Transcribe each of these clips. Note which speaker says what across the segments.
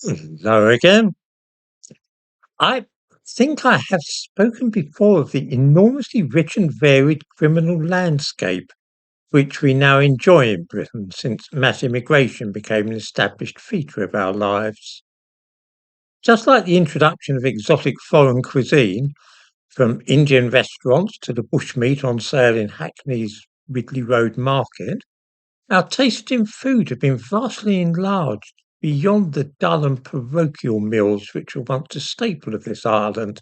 Speaker 1: Hello again. I think I have spoken before of the enormously rich and varied criminal landscape which we now enjoy in Britain since mass immigration became an established feature of our lives. Just like the introduction of exotic foreign cuisine, from Indian restaurants to the bushmeat on sale in Hackney's Ridley Road Market, our tastes in food have been vastly enlarged beyond the dull and parochial meals which were once a staple of this island,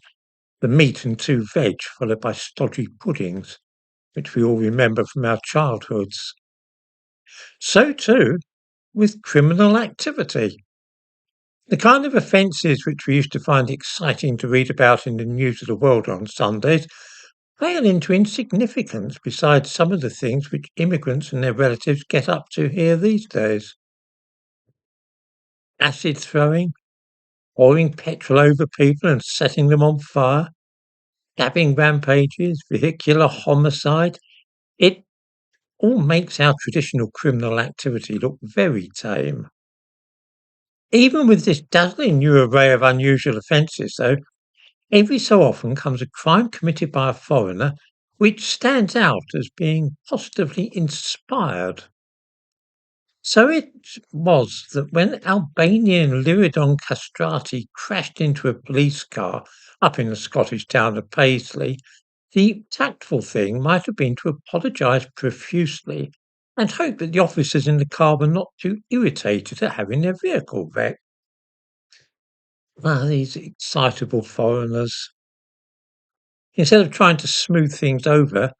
Speaker 1: the meat and two veg, followed by stodgy puddings, which we all remember from our childhoods. So too with criminal activity. The kind of offences which we used to find exciting to read about in the news of the world on Sundays pale into insignificance beside some of the things which immigrants and their relatives get up to here these days. Acid throwing, pouring petrol over people and setting them on fire, stabbing rampages, vehicular homicide. It all makes our traditional criminal activity look very tame. Even with this dazzling new array of unusual offences, though, every so often comes a crime committed by a foreigner which stands out as being positively inspired. So it was that when Albanian Lyridon Castrati crashed into a police car up in the Scottish town of Paisley, the tactful thing might have been to apologise profusely and hope that the officers in the car were not too irritated at having their vehicle wrecked. Ah, these excitable foreigners. Instead of trying to smooth things over,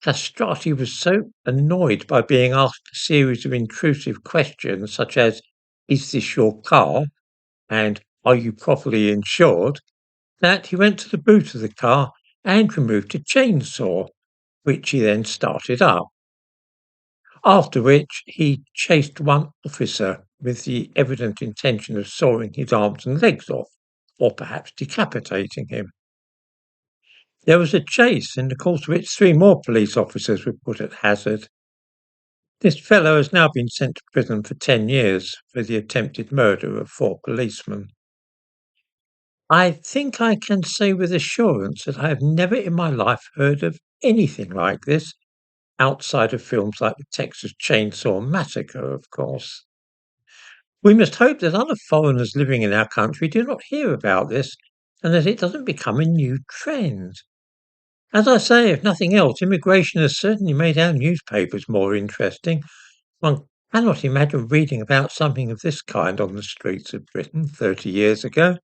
Speaker 1: Castrati was so annoyed by being asked a series of intrusive questions such as, "Is this your car?" and "Are you properly insured?" that he went to the boot of the car and removed a chainsaw, which he then started up. After which he chased one officer with the evident intention of sawing his arms and legs off, or perhaps decapitating him. There was a chase, in the course of which three more police officers were put at hazard. This fellow has now been sent to prison for 10 years for the attempted murder of four policemen. I think I can say with assurance that I have never in my life heard of anything like this, outside of films like the Texas Chainsaw Massacre, of course. We must hope that other foreigners living in our country do not hear about this and that it doesn't become a new trend. As I say, if nothing else, immigration has certainly made our newspapers more interesting. One cannot imagine reading about something of this kind on the streets of Britain 30 years ago.